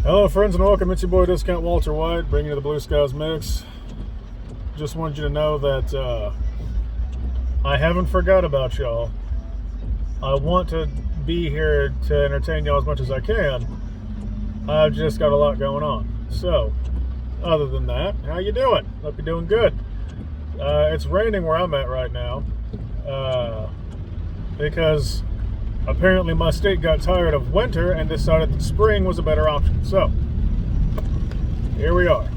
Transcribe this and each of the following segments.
Hello friends and welcome, it's your boy Discount Walter White, bringing you the Blue Skies Mix. Just wanted you to know that I haven't forgot about y'all. I want to be here to entertain y'all as much as I can. I've just got a lot going on. So, other than that, how you doing? Hope you're doing good. It's raining where I'm at right now because apparently my state got tired of winter and decided that spring was a better option. So, here we are.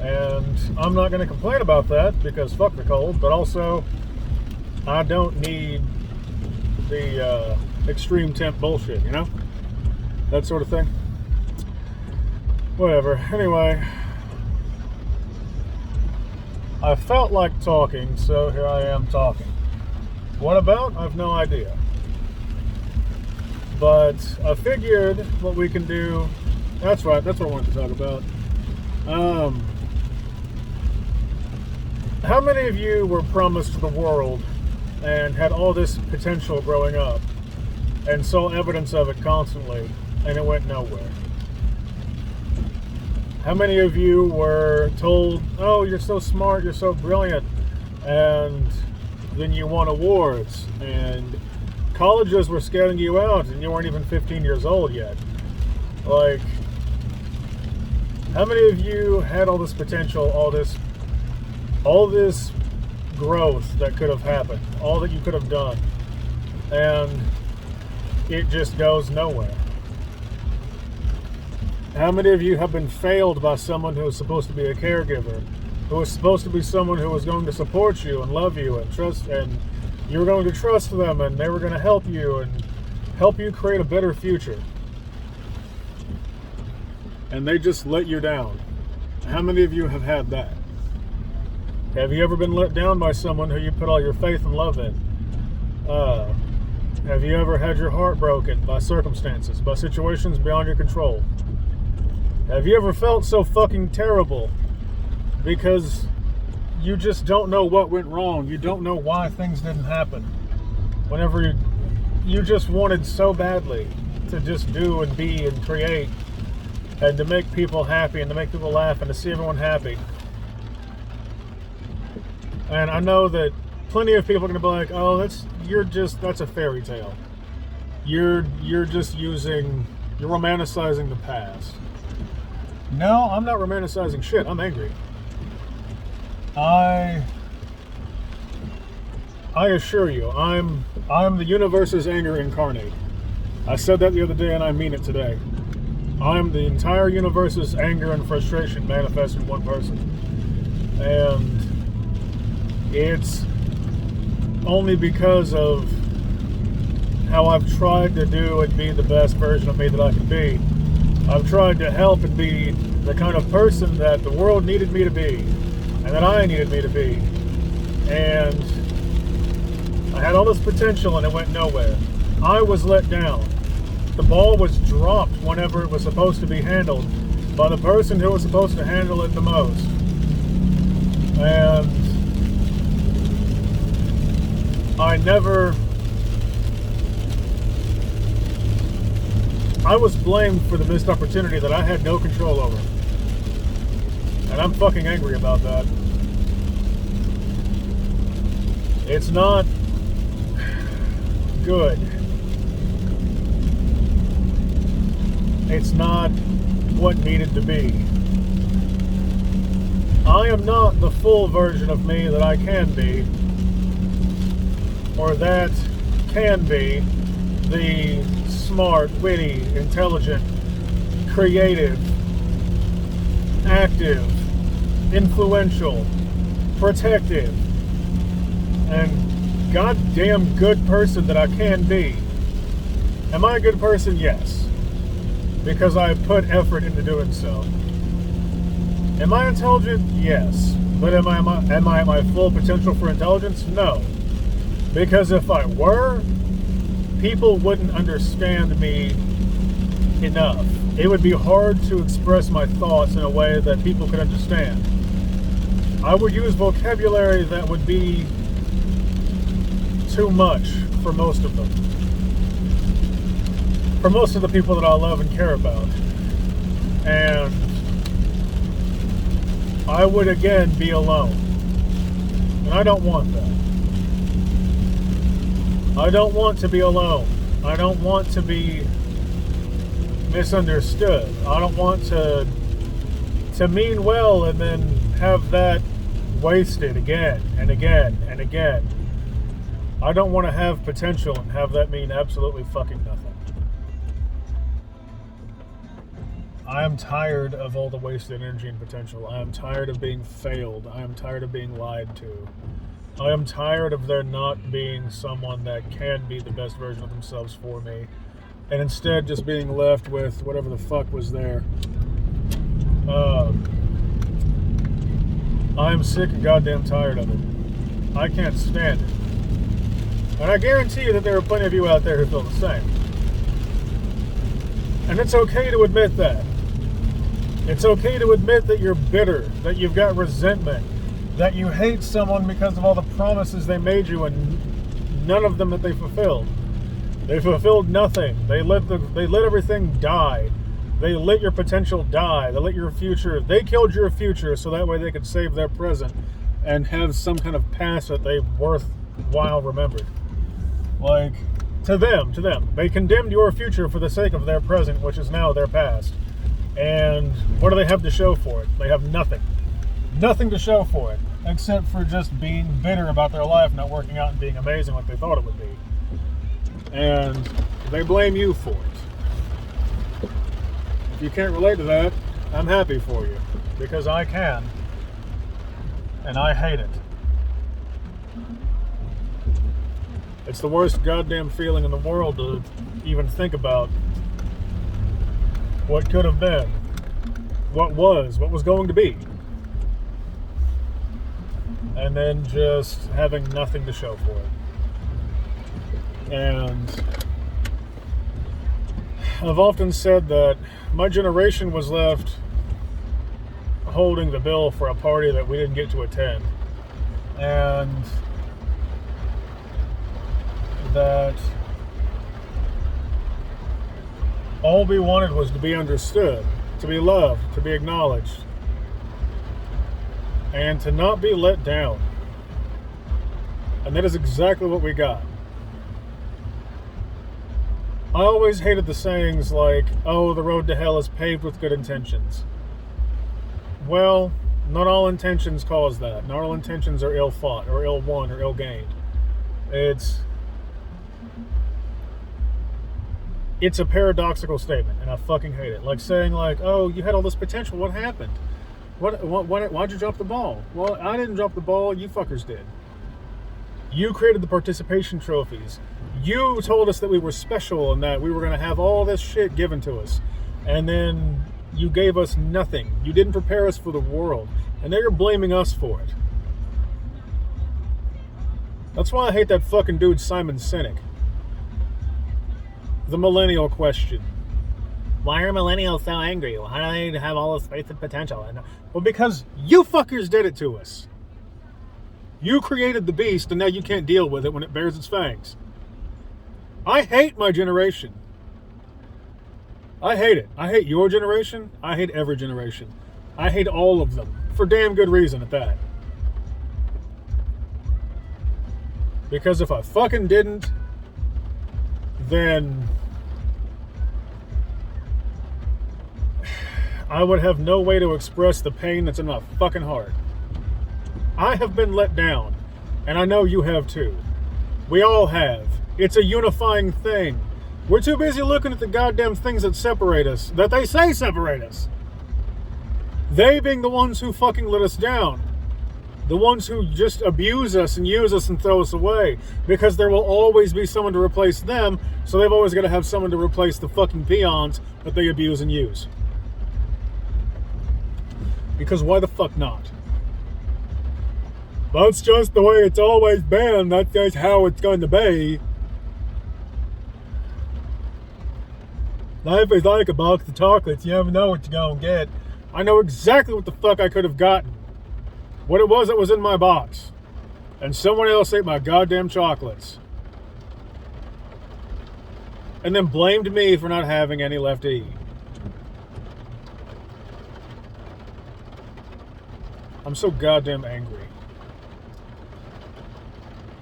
And I'm not going to complain about that because fuck the cold, but also I don't need the extreme temp bullshit, you know? That sort of thing. Whatever. Anyway, I felt like talking, so here I am talking. What about? I've no idea. But I figured what we can do. That's right, that's what I wanted to talk about. How many of you were promised the world and had all this potential growing up and saw evidence of it constantly and it went nowhere? How many of you were told, oh, you're so smart, you're so brilliant, and then you won awards, and colleges were scaling you out, and you weren't even 15 years old yet? Like, how many of you had all this potential, all this growth that could have happened, all that you could have done, and it just goes nowhere? How many of you have been failed by someone who was supposed to be a caregiver, who was supposed to be someone who was going to support you and love you and trust, and you were going to trust them and they were going to help you and help you create a better future, and they just let you down? How many of you have had that? Have you ever been let down by someone who you put all your faith and love in? Have you ever had your heart broken by circumstances, by situations beyond your control? Have you ever felt so fucking terrible because you just don't know what went wrong? You don't know why things didn't happen. Whenever you just wanted so badly to just do and be and create and to make people happy and to make people laugh and to see everyone happy. And I know that plenty of people are going to be like, oh, that's a fairy tale. You're romanticizing the past. No, I'm not romanticizing shit. I'm angry. I assure you, I'm the universe's anger incarnate. I said that the other day and I mean it today. I'm the entire universe's anger and frustration manifest in one person. And it's only because of how I've tried to do and be the best version of me that I can be. I've tried to help and be the kind of person that the world needed me to be and that I needed me to be. And I had all this potential and it went nowhere. I was let down. The ball was dropped whenever it was supposed to be handled by the person who was supposed to handle it the most. And I was blamed for the missed opportunity that I had no control over. And I'm fucking angry about that. It's not good. It's not what needed to be. I am not the full version of me that I can be, or that can be the smart, witty, intelligent, creative, active, influential, protective, and goddamn good person that I can be. Am I a good person? Yes. Because I put effort into doing so. Am I intelligent? Yes. But am I at my full potential for intelligence? No. Because if I were, people wouldn't understand me enough. It would be hard to express my thoughts in a way that people could understand. I would use vocabulary that would be too much for most of them. for most of the people that I love and care about. And I would again be alone. And I don't want that. I don't want to be alone. I don't want to be misunderstood. I don't want to mean well and then have that wasted again and again and again. I don't want to have potential and have that mean absolutely fucking nothing. I am tired of all the wasted energy and potential. I am tired of being failed. I am tired of being lied to. I am tired of there not being someone that can be the best version of themselves for me, and instead just being left with whatever the fuck was there. I am sick and goddamn tired of it. I can't stand it. And I guarantee you that there are plenty of you out there who feel the same. And it's okay to admit that. It's okay to admit that you're bitter, that you've got resentment, that you hate someone because of all the promises they made you and none of them that they fulfilled. They fulfilled nothing. They let everything die. They let your potential die. They let your future. They killed your future so that way they could save their present and have some kind of past that they worthwhile remembered. Like, to them, they condemned your future for the sake of their present, which is now their past. And what do they have to show for it? They have nothing. Nothing to show for it, except for just being bitter about their life not working out and being amazing like they thought it would be. And they blame you for it. If you can't relate to that, I'm happy for you, because I can. And I hate it. It's the worst goddamn feeling in the world to even think about what could have been, what was going to be. And then just having nothing to show for it. And I've often said that my generation was left holding the bill for a party that we didn't get to attend. And that all we wanted was to be understood, to be loved, to be acknowledged, and to not be let down. And that is exactly what we got. I always hated the sayings like, oh, the road to hell is paved with good intentions. Well, not all intentions cause that. Not all intentions are ill fought or ill won or ill gained. It's a paradoxical statement, and I fucking hate it. Like saying like, oh, you had all this potential, what happened? Why'd you drop the ball? Well, I didn't drop the ball, you fuckers did. You created the participation trophies. You told us that we were special and that we were going to have all this shit given to us. And then you gave us nothing. You didn't prepare us for the world. And now you're blaming us for it. That's why I hate that fucking dude Simon Sinek. The millennial question. Why are millennials so angry? Why do they have all this faith and potential? Well, because you fuckers did it to us. You created the beast, and now you can't deal with it when it bears its fangs. I hate my generation. I hate it. I hate your generation. I hate every generation. I hate all of them. For damn good reason at that. Because if I fucking didn't, then I would have no way to express the pain that's in my fucking heart. I have been let down, and I know you have too. We all have. It's a unifying thing. We're too busy looking at the goddamn things that separate us, that they say separate us. They being the ones who fucking let us down. The ones who just abuse us and use us and throw us away. Because there will always be someone to replace them, so they've always got to have someone to replace the fucking peons that they abuse and use. Because why the fuck not? That's just the way it's always been. That's just how it's going to be. Life is like a box of chocolates. You never know what you're going to get. I know exactly what the fuck I could have gotten. What it was that was in my box. And someone else ate my goddamn chocolates. and then blamed me for not having any left to eat. I'm so goddamn angry.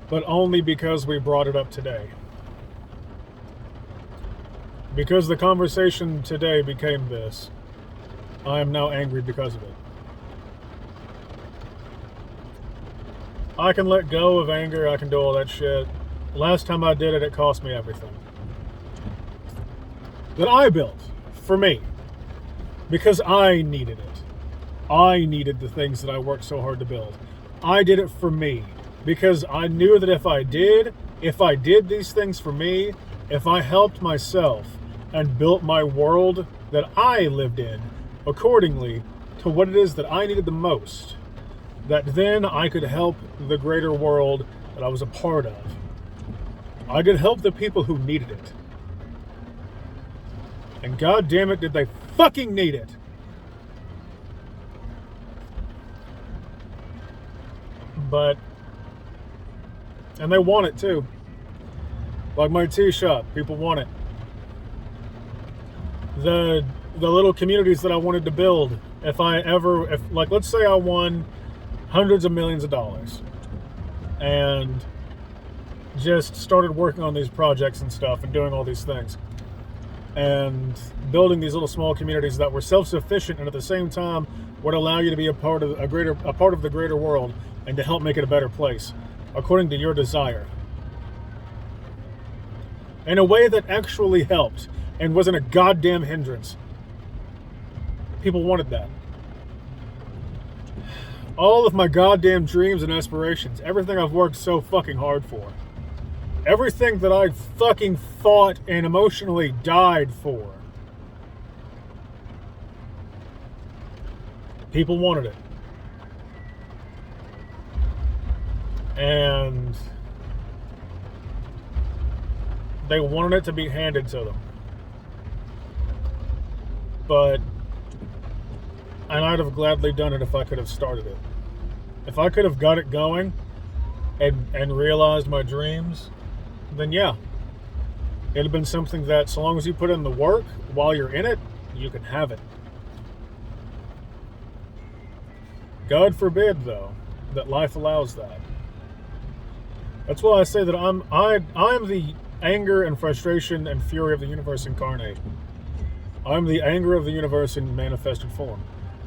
But only because we brought it up today. Because the conversation today became this, I am now angry because of it. I can let go of anger, I can do all that shit. Last time I did it, it cost me everything. That I built, for me. Because I needed it. I needed the things that I worked so hard to build. I did it for me. Because I knew that if I did these things for me, if I helped myself and built my world that I lived in accordingly to what it is that I needed the most, that then I could help the greater world that I was a part of. I could help the people who needed it. And god damn it, did they fucking need it. And they want it too. Like my tea shop, people want it. The little communities that I wanted to build, if let's say I won hundreds of millions of dollars and just started working on these projects and stuff and doing all these things and building these little small communities that were self-sufficient and at the same time would allow you to be a part of the greater world and to help make it a better place according to your desire in a way that actually helped and wasn't a goddamn hindrance. People wanted that. All of my goddamn dreams and aspirations, everything I've worked so fucking hard for, everything that I fucking fought and emotionally died for, people wanted it. And they wanted it to be handed to them. And I'd have gladly done it if I could have started it. If I could have got it going and realized my dreams, then yeah. It'd have been something that, so long as you put in the work while you're in it, you can have it. God forbid, though, that life allows that. That's why I say that I'm the anger and frustration and fury of the universe incarnate. I'm the anger of the universe in manifested form.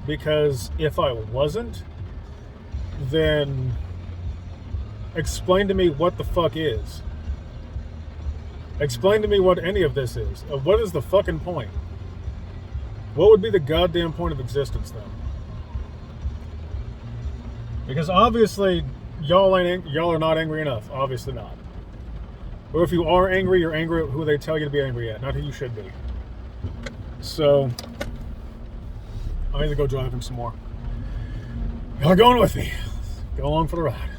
Because if I wasn't, then explain to me what the fuck is. Explain to me what any of this is. What is the fucking point? What would be the goddamn point of existence then? Because obviously, y'all are not angry enough. Obviously not. Or if you are angry, you're angry at who they tell you to be angry at, not who you should be. So, I need to go driving some more. Y'all going with me? Go along for the ride.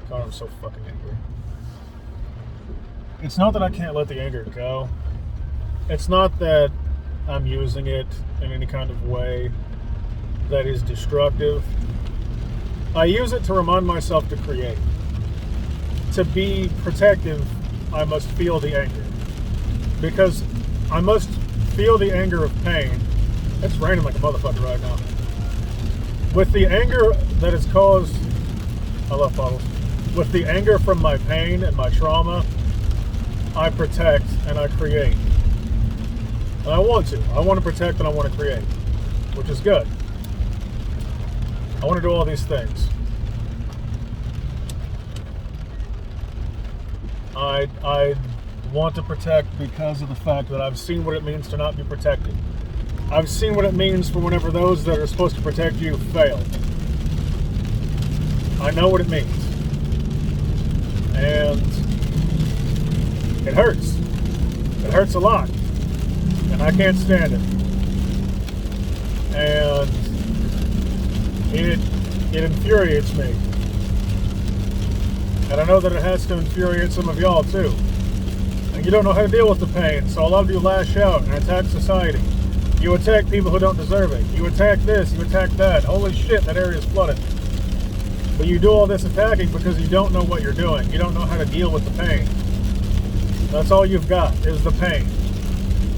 God, I'm so fucking angry. It's not that I can't let the anger go. It's not that I'm using it in any kind of way that is destructive. I use it to remind myself to create. To be protective, I must feel the anger. Because I must feel the anger of pain. It's raining like a motherfucker right now. With the anger that is caused, I love puddles. With the anger from my pain and my trauma, I protect and I create. And I want to. I want to protect and I want to create, which is good. I want to do all these things. I want to protect because of the fact that I've seen what it means to not be protected. I've seen what it means for whenever those that are supposed to protect you fail. I know what it means. And it hurts. It hurts a lot. And I can't stand it. And it infuriates me. And I know that it has to infuriate some of y'all too. And you don't know how to deal with the pain, so a lot of you lash out and attack society. You attack people who don't deserve it. You attack this, you attack that. Holy shit, that area is flooded. But you do all this attacking because you don't know what you're doing. You don't know how to deal with the pain. That's all you've got is the pain.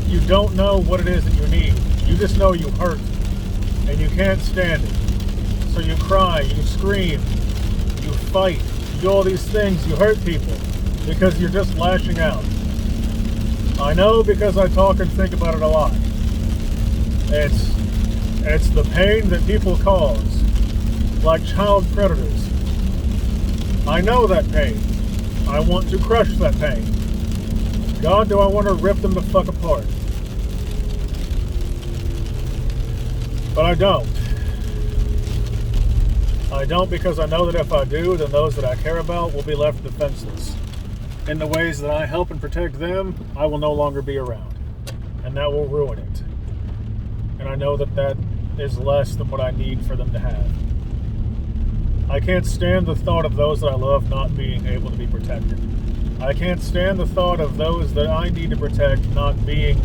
You don't know what it is that you need. You just know you hurt and you can't stand it. So you cry, you scream, you fight, you do all these things, you hurt people because you're just lashing out. I know because I talk and think about it a lot. It's the pain that people cause, like child predators. I know that pain. I want to crush that pain. God, do I want to rip them the fuck apart? But I don't. I don't because I know that if I do, then those that I care about will be left defenseless. In the ways that I help and protect them, I will no longer be around. And that will ruin it. And I know that that is less than what I need for them to have. I can't stand the thought of those that I love not being able to be protected. I can't stand the thought of those that I need to protect not being,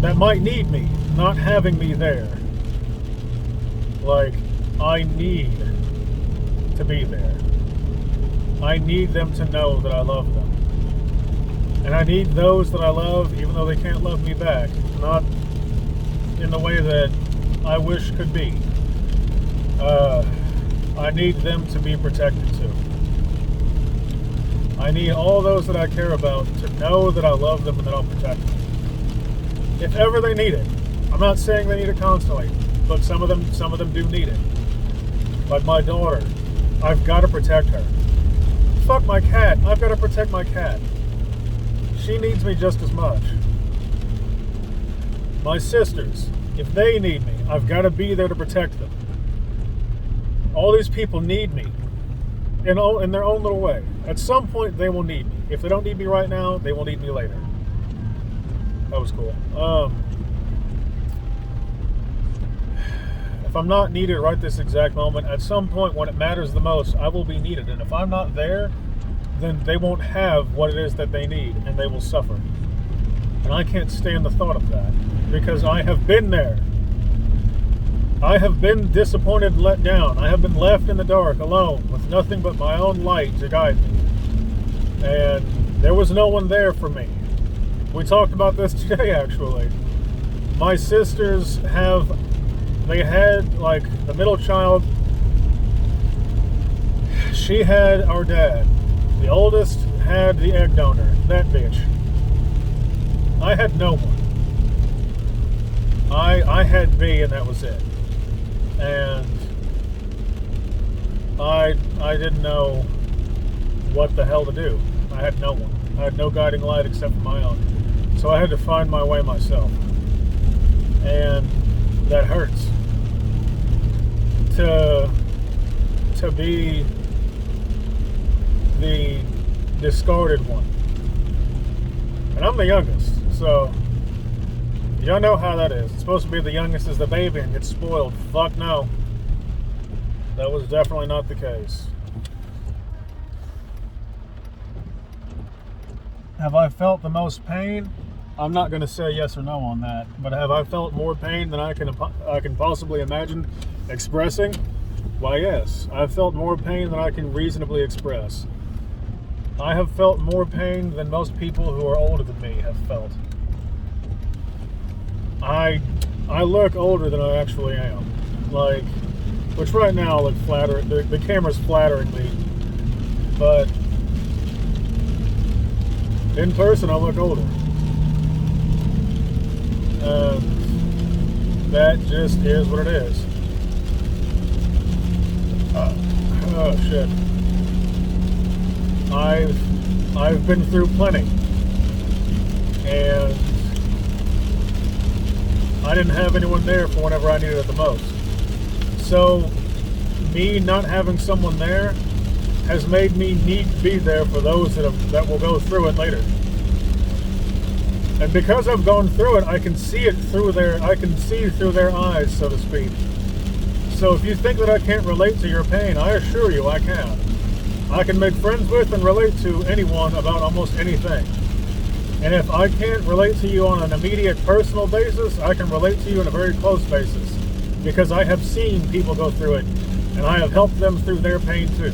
that might need me, not having me there. Like, I need to be there. I need them to know that I love them. And I need those that I love, even though they can't love me back, not in the way that I wish could be. I need them to be protected too. I need all those that I care about to know that I love them and that I'll protect them. If ever they need it. I'm not saying they need it constantly, but some of them do need it. Like my daughter, I've got to protect her. Fuck my cat, I've got to protect my cat. She needs me just as much. My sisters, if they need me, I've got to be there to protect them. All these people need me in their own little way. At some point, they will need me. If they don't need me right now, they will need me later. That was cool. If I'm not needed right this exact moment, at some point when it matters the most, I will be needed. And if I'm not there, then they won't have what it is that they need, and they will suffer. And I can't stand the thought of that, because I have been there. I have been disappointed and let down. I have been left in the dark, alone, with nothing but my own light to guide me. And there was no one there for me. We talked about this today, actually. My sisters they had, like, the middle child. She had our dad. The oldest had the egg donor, that bitch. I had no one. I had me, and that was it. And I didn't know what the hell to do. I had no one. I had no guiding light except for my own. So I had to find my way myself. And that hurts. To be the discarded one. And I'm the youngest, so y'all know how that is. It's supposed to be the youngest is the baby and gets spoiled. Fuck no. That was definitely not the case. Have I felt the most pain? I'm not going to say yes or no on that, but have I felt more pain than I can possibly imagine expressing? Why, yes. I've felt more pain than I can reasonably express. I have felt more pain than most people who are older than me have felt. I look older than I actually am. Like, which right now I look flattering. The camera's flattering me, but in person I look older. And that just is what it is. Oh shit. I've been through plenty, and I didn't have anyone there for whenever I needed it the most. So me not having someone there has made me need to be there for those that will go through it later. And because I've gone through it, I can see it through their eyes, so to speak. So if you think that I can't relate to your pain, I assure you I can. I can make friends with and relate to anyone about almost anything. And if I can't relate to you on an immediate personal basis, I can relate to you on a very close basis. Because I have seen people go through it And I have helped them through their pain too.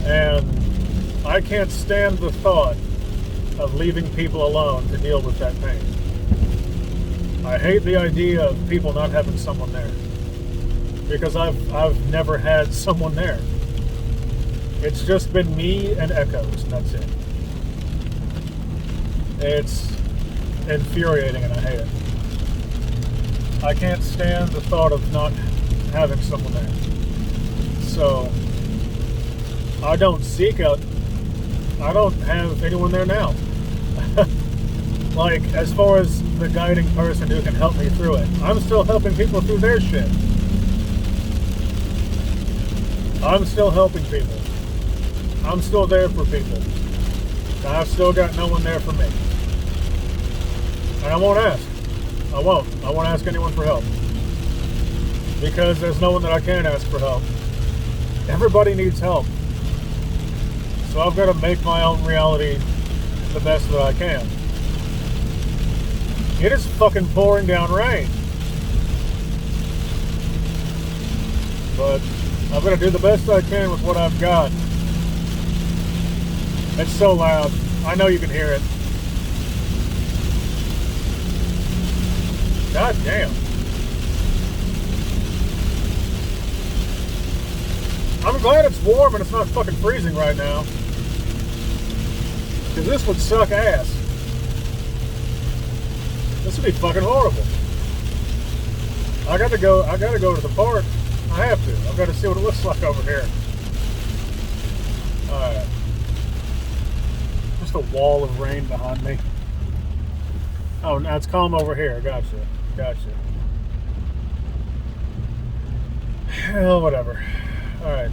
And I can't stand the thought of leaving people alone to deal with that pain. I hate the idea of people not having someone there. Because I've never had someone there. It's just been me and echoes, and that's it. It's infuriating and I hate it. I can't stand the thought of not having someone there. So I don't seek out, I don't have anyone there now. Like, as far as the guiding person who can help me through it, I'm still helping people through their shit. I'm still helping people. I'm still there for people. I've still got no one there for me. And I won't ask. I won't ask anyone for help. Because there's no one that I can ask for help. Everybody needs help. So I've got to make my own reality the best that I can. It is fucking pouring down rain. But I'm going to do the best I can with what I've got. It's so loud. I know you can hear it. God damn. I'm glad it's warm and it's not fucking freezing right now. Because this would suck ass. This would be fucking horrible. I gotta go to the park. I have to. I've got to see what it looks like over here. Alright. Just a wall of rain behind me. Oh, now it's calm over here. Gotcha. Hell, whatever. Alright.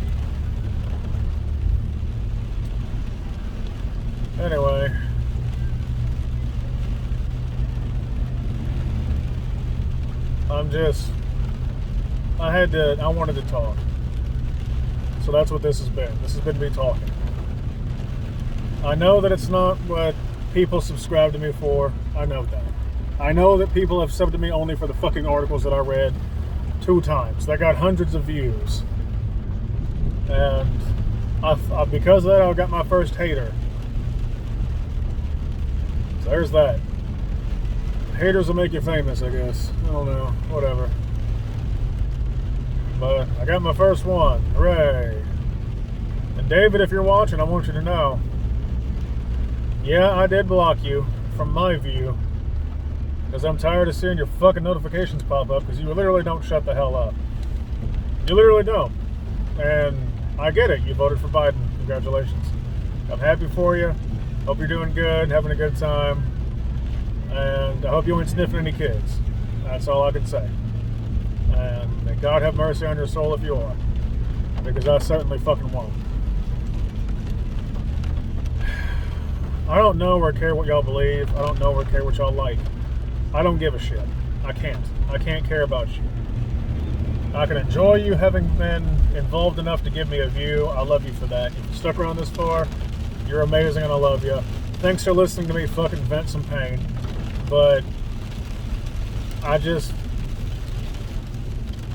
Anyway. I wanted to talk. So that's what this has been. This has been me talking. I know that it's not what people subscribe to me for. I know that. I know that people have subbed to me only for the fucking articles that I read 2 times. That got hundreds of views. And because of that, I got my first hater. So there's that. Haters will make you famous, I guess. I don't know. Whatever. But I got my first one. Hooray. And David, if you're watching, I want you to know. Yeah, I did block you from my view. Because I'm tired of seeing your fucking notifications pop up because you literally don't shut the hell up. You literally don't. And I get it. You voted for Biden. Congratulations. I'm happy for you. Hope you're doing good, having a good time. And I hope you ain't sniffing any kids. That's all I can say. And may God have mercy on your soul if you are. Because I certainly fucking won't. I don't know or care what y'all believe. I don't know or care what y'all like. I don't give a shit. I can't. I can't care about you. I can enjoy you having been involved enough to give me a view. I love you for that. If you stuck around this far, you're amazing and I love you. Thanks for listening to me fucking vent some pain. But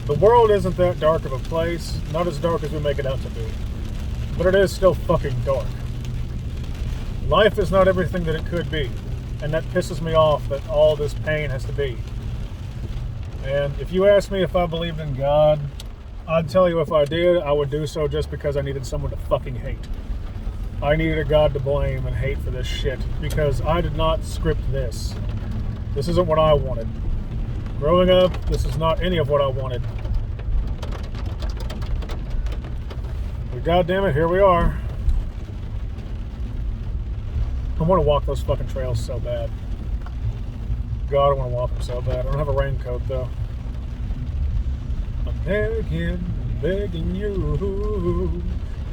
the world isn't that dark of a place. Not as dark as we make it out to be. But it is still fucking dark. Life is not everything that it could be. And that pisses me off that all this pain has to be. And if you ask me if I believed in God, I'd tell you if I did, I would do so just because I needed someone to fucking hate. I needed a God to blame and hate for this shit because I did not script this. This isn't what I wanted. Growing up, this is not any of what I wanted. But goddammit, here we are. I want to walk those fucking trails so bad. God, I want to walk them so bad. I don't have a raincoat though. I'm begging you,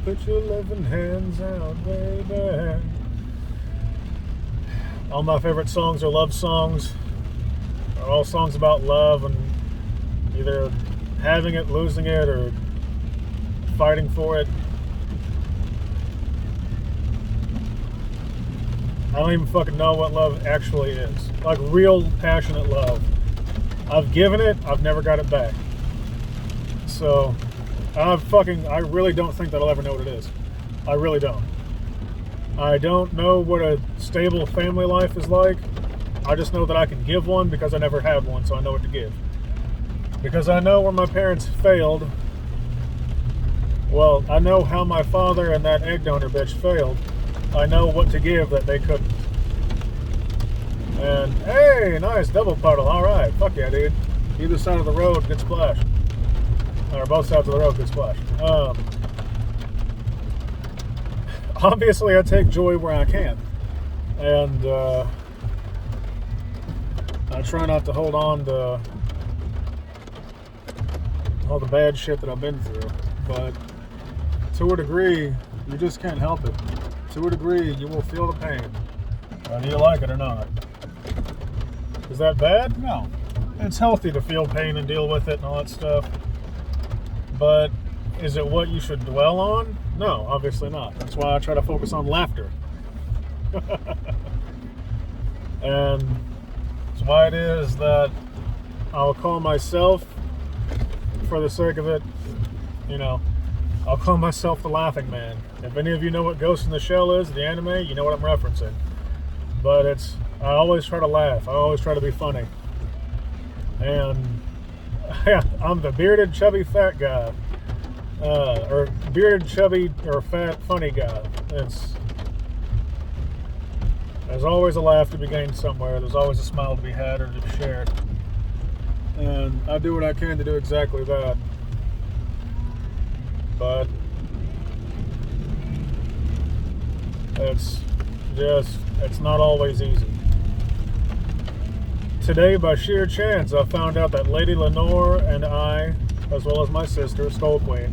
put your loving hands out, baby. All my favorite songs are love songs. They're all songs about love and either having it, losing it, or fighting for it. I don't even fucking know what love actually is. Like real passionate love. I've given it, I've never got it back. So, I really don't think that I'll ever know what it is. I really don't. I don't know what a stable family life is like. I just know that I can give one because I never had one, so I know what to give. Because I know where my parents failed. Well, I know how my father and that egg donor bitch failed. I know what to give that they couldn't. And, hey, nice double puddle. All right, fuck yeah, dude. Either side of the road, good splash. Or both sides of the road, good splash. Obviously, I take joy where I can. And I try not to hold on to all the bad shit that I've been through. But to a degree, you just can't help it. To a degree, you will feel the pain, whether you like it or not. Is that bad? No. It's healthy to feel pain and deal with it and all that stuff. But is it what you should dwell on? No, obviously not. That's why I try to focus on laughter. And it's why it is that I'll call myself, for the sake of it, I'll call myself the Laughing Man. If any of you know what Ghost in the Shell is, the anime, you know what I'm referencing. But I always try to laugh. I always try to be funny. And yeah, I'm the bearded, chubby, fat guy. Or bearded, chubby, or fat, funny guy. There's always a laugh to be gained somewhere. There's always a smile to be had or to be shared. And I do what I can to do exactly that. But it's not always easy. Today, by sheer chance, I found out that Lady Lenore and I, as well as my sister, Skull Queen,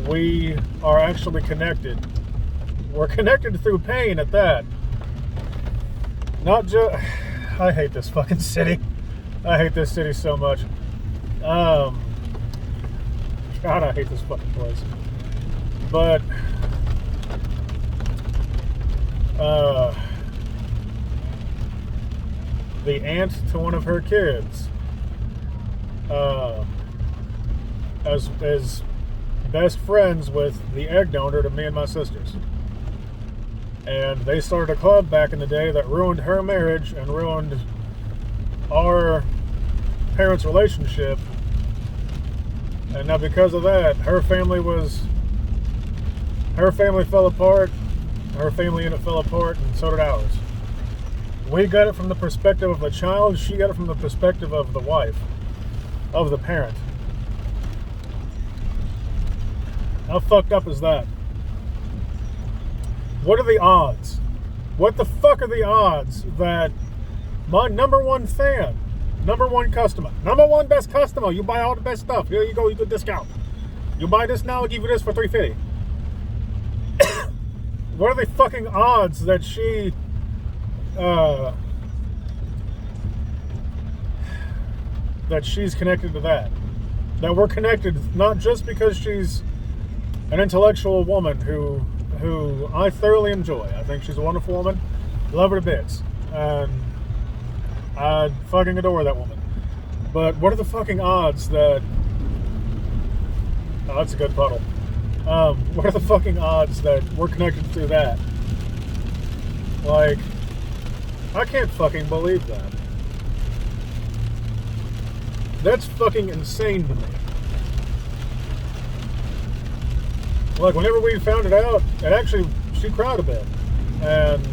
we are actually connected. We're connected through pain at that. Not just... I hate this fucking city. I hate this city so much. God, I hate this fucking place. But... the aunt to one of her kids as best friends with the egg donor to me and my sisters. And they started a club back in the day that ruined her marriage and ruined our parents' relationship. And now because of that, her family fell apart, her family unit fell apart, and so did ours. We got it from the perspective of the child, she got it from the perspective of the wife, of the parent. How fucked up is that? What are the odds? What the fuck are the odds that my number one fan, number one customer, number one best customer, you buy all the best stuff, here you go, you get a discount. You buy this now, I'll give you this for $3.50. What are the fucking odds that she's connected to that? That we're connected not just because she's an intellectual woman who I thoroughly enjoy. I think she's a wonderful woman. Love her to bits. And I fucking adore that woman. But what are the fucking odds that... Oh, that's a good puddle. What are the fucking odds that we're connected through that? Like, I can't fucking believe that. That's fucking insane to me. Like, whenever we found it out, she cried a bit. And,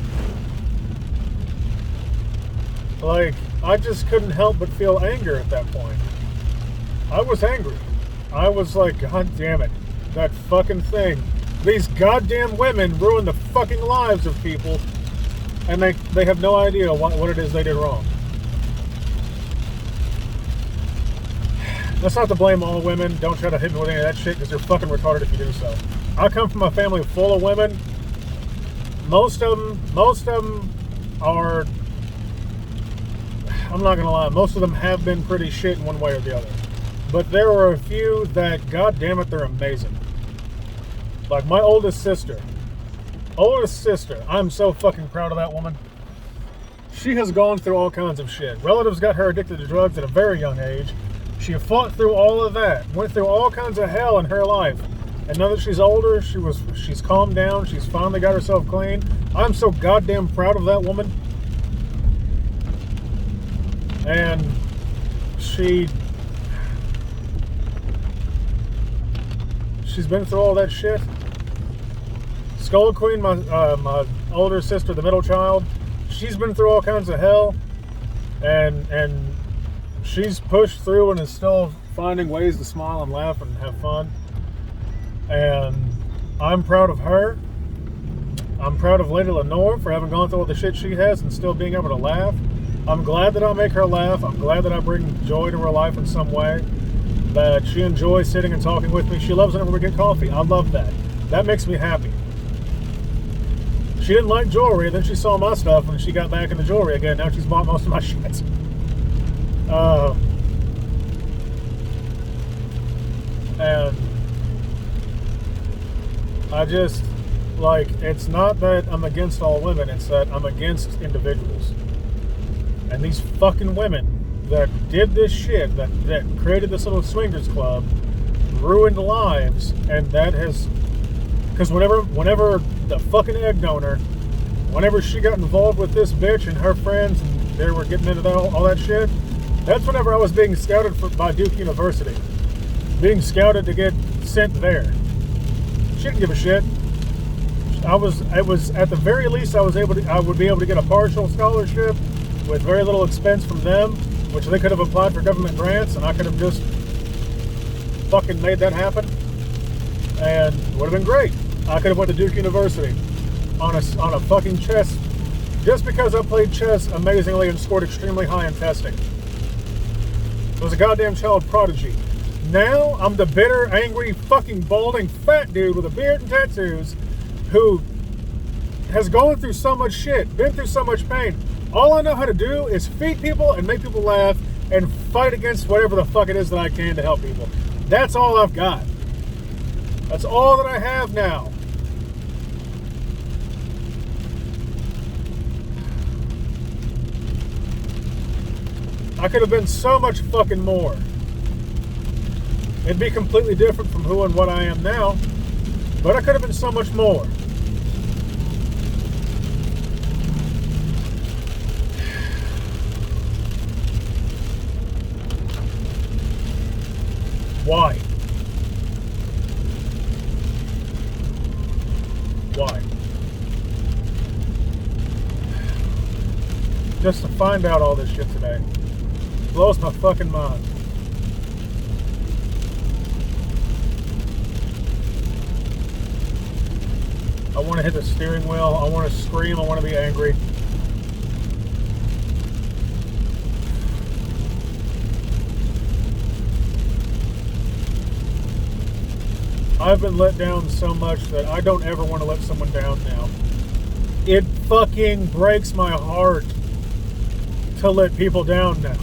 like, I just couldn't help but feel anger at that point. I was angry. I was like, God damn it. That fucking thing. These goddamn women ruin the fucking lives of people, and they have no idea what it is they did wrong. That's not to blame all women. Don't try to hit me with any of that shit, because you're fucking retarded if you do so. I come from a family full of women. Most of them are... I'm not gonna lie, most of them have been pretty shit in one way or the other. But there are a few that, god damn it, they're amazing. Like my oldest sister, I'm so fucking proud of that woman. She has gone through all kinds of shit. Relatives got her addicted to drugs at a very young age. She fought through all of that, went through all kinds of hell in her life. And now that she's older, she's calmed down, she's finally got herself clean. I'm so goddamn proud of that woman. And she's been through all that shit. Skull Queen, my older sister, the middle child, she's been through all kinds of hell, and she's pushed through and is still finding ways to smile and laugh and have fun. And I'm proud of her. I'm proud of Lady Lenore for having gone through all the shit she has and still being able to laugh. I'm glad that I make her laugh. I'm glad that I bring joy to her life in some way. That she enjoys sitting and talking with me. She loves whenever we get coffee. I love that. That makes me happy. She didn't like jewelry, and then she saw my stuff and she got back into jewelry again. Now she's bought most of my shit. And I just, like, it's not that I'm against all women, it's that I'm against individuals. And these fucking women that did this shit, that created this little swingers club, ruined lives, and that has, because whenever the fucking egg donor, whenever she got involved with this bitch and her friends, and they were getting into all that shit, that's whenever I was being scouted by Duke University. Being scouted to get sent there. She didn't give a shit. It was at the very least I would be able to get a partial scholarship with very little expense from them, which they could have applied for government grants, and I could have just fucking made that happen, and it would have been great. I could have went to Duke University on a fucking chess, just because I played chess amazingly and scored extremely high in testing. I was a goddamn child prodigy. Now I'm the bitter, angry, fucking balding fat dude with a beard and tattoos who has gone through so much shit, been through so much pain. All I know how to do is feed people and make people laugh and fight against whatever the fuck it is that I can to help people. That's all I've got. That's all that I have now. I could have been so much fucking more. It'd be completely different from who and what I am now, but I could have been so much more. Why? Why? Just to find out all this shit today blows my fucking mind. I want to hit the steering wheel. I want to scream. I want to be angry. I've been let down so much that I don't ever want to let someone down now. It fucking breaks my heart to let people down now.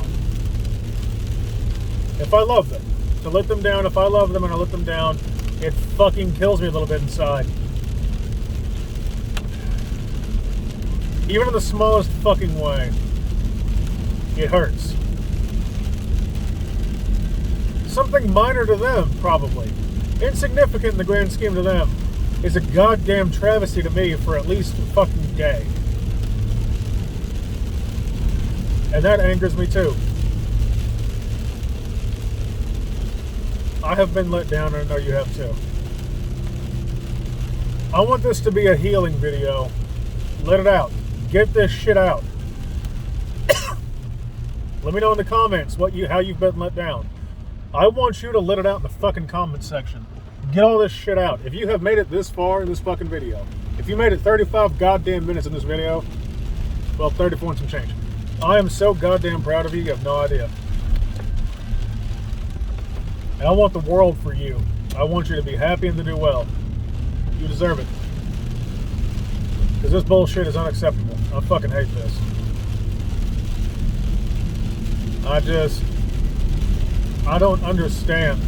If I love them, to let them down, if I love them and I let them down, it fucking kills me a little bit inside. Even in the smallest fucking way, it hurts. Something minor to them, probably. Insignificant in the grand scheme to them, is a goddamn travesty to me for at least a fucking day. And that angers me too. I have been let down, and I know you have too. I want this to be a healing video. Let it out. Get this shit out. Let me know in the comments how you've been let down. I want you to let it out in the fucking comment section. Get all this shit out. If you have made it this far in this fucking video, if you made it 35 goddamn minutes in this video, well, 34 and some change. I am so goddamn proud of you, you have no idea. And I want the world for you. I want you to be happy and to do well. You deserve it. Because this bullshit is unacceptable. I fucking hate this. I don't understand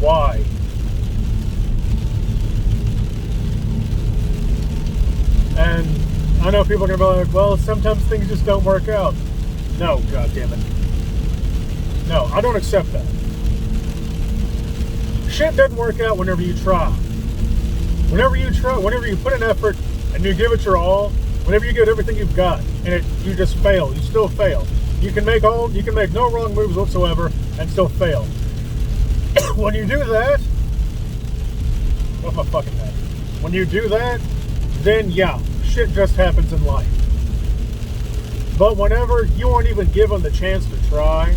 why. And I know people are going to be like, well, sometimes things just don't work out. No, goddammit. No, I don't accept that. Shit doesn't work out whenever you try. Whenever you put an effort and you give it your all, whenever you give everything you've got and you just fail, you still fail. You can make no wrong moves whatsoever and still fail. When you do that, what's my fucking head? When you do that, then yeah, shit just happens in life. But whenever you aren't even given the chance to try,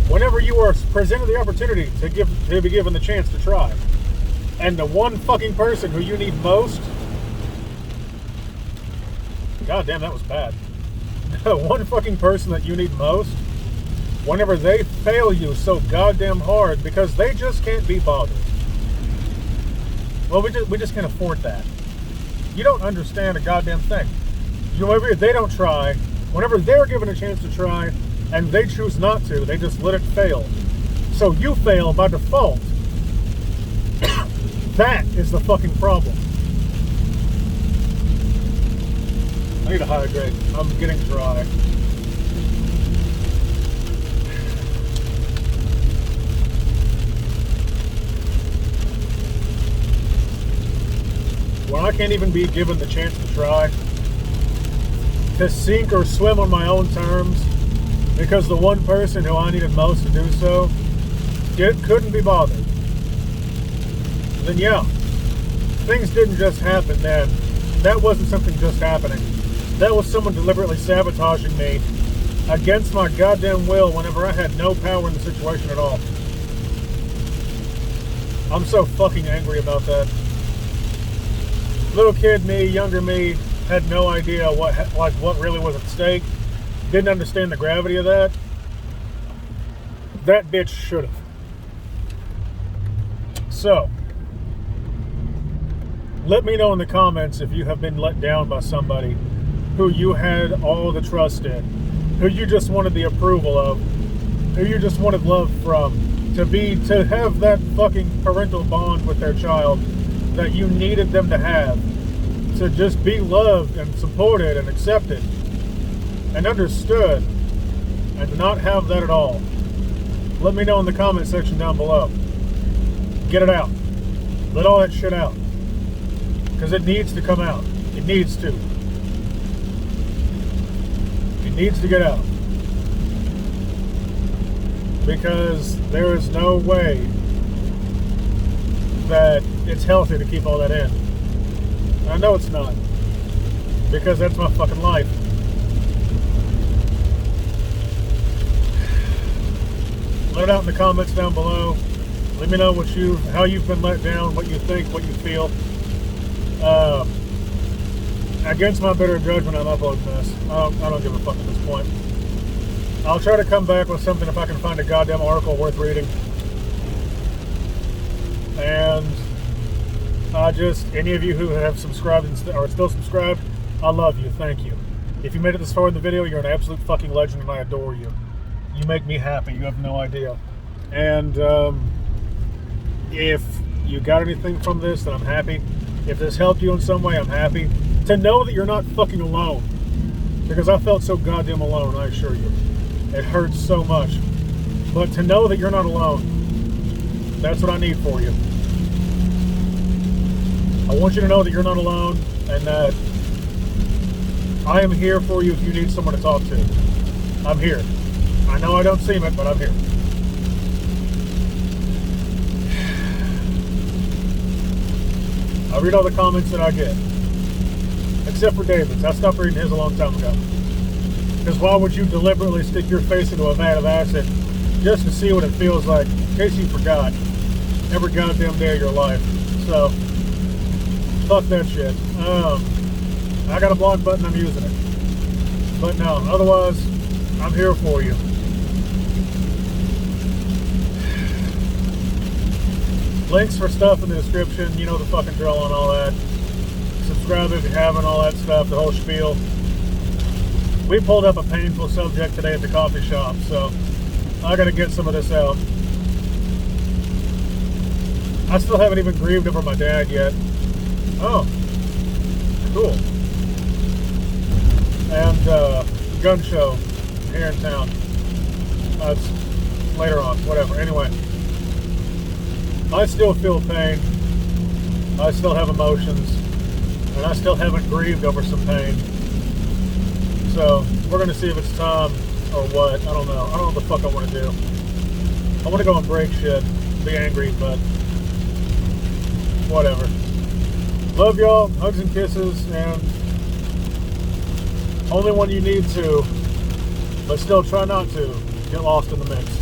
whenever you are presented the opportunity to be given the chance to try, and the one fucking person who you need most, god damn, that was bad. The one fucking person that you need most, whenever they fail you so goddamn hard because they just can't be bothered. Well, we just can't afford that. You don't understand a goddamn thing. Whenever they don't try, whenever they're given a chance to try, and they choose not to, they just let it fail. So you fail by default. That is the fucking problem. I need to hydrate. I'm getting dry. When I can't even be given the chance to try, to sink or swim on my own terms, because the one person who I needed most to do so couldn't be bothered, then yeah, things didn't just happen then. That wasn't something just happening. That was someone deliberately sabotaging me against my goddamn will whenever I had no power in the situation at all. I'm so fucking angry about that. Little kid me, younger me, had no idea what really was at stake. Didn't understand the gravity of that. That bitch should have. So, let me know in the comments if you have been let down by somebody who you had all the trust in, who you just wanted the approval of, who you just wanted love from, to have that fucking parental bond with their child that you needed them to have, to just be loved and supported and accepted and understood, and to not have that at all. Let me know in the comment section down below. Get it out. Let all that shit out. Because it needs to come out. It needs to. It needs to get out. Because there is no way that it's healthy to keep all that in. I know it's not. Because that's my fucking life. Let it out in the comments down below. Let me know how you've been let down, what you think, what you feel. Against my better judgment, I'm uploading this. I don't give a fuck at this point. I'll try to come back with something if I can find a goddamn article worth reading. And any of you who have subscribed and are still subscribed, I love you. Thank you. If you made it this far in the video, you're an absolute fucking legend and I adore you. You make me happy. You have no idea. And if you got anything from this, then I'm happy. If this helped you in some way, I'm happy. To know that you're not fucking alone. Because I felt so goddamn alone, I assure you. It hurts so much. But to know that you're not alone, that's what I need for you. I want you to know that you're not alone and that I am here for you if you need someone to talk to. I'm here. I know I don't seem it, but I'm here. I read all the comments that I get. Except for David's. I stopped reading his a long time ago. Because why would you deliberately stick your face into a vat of acid just to see what it feels like, in case you forgot, every goddamn day of your life? So, fuck that shit. I got a blog button, I'm using it. But no, otherwise, I'm here for you. Links for stuff in the description, you know the fucking drill on all that. Subscribe if you haven't, all that stuff, the whole spiel. We pulled up a painful subject today at the coffee shop, so I gotta get some of this out. I still haven't even grieved over my dad yet. Oh, cool. And gun show here in town. later on, whatever. Anyway, I still feel pain. I still have emotions, and I still haven't grieved over some pain. So we're gonna see if it's time or what. I don't know. I don't know what the fuck I want to do. I want to go and break shit, be angry, but whatever. Love y'all, hugs and kisses, and only when you need to, but still try not to get lost in the mix.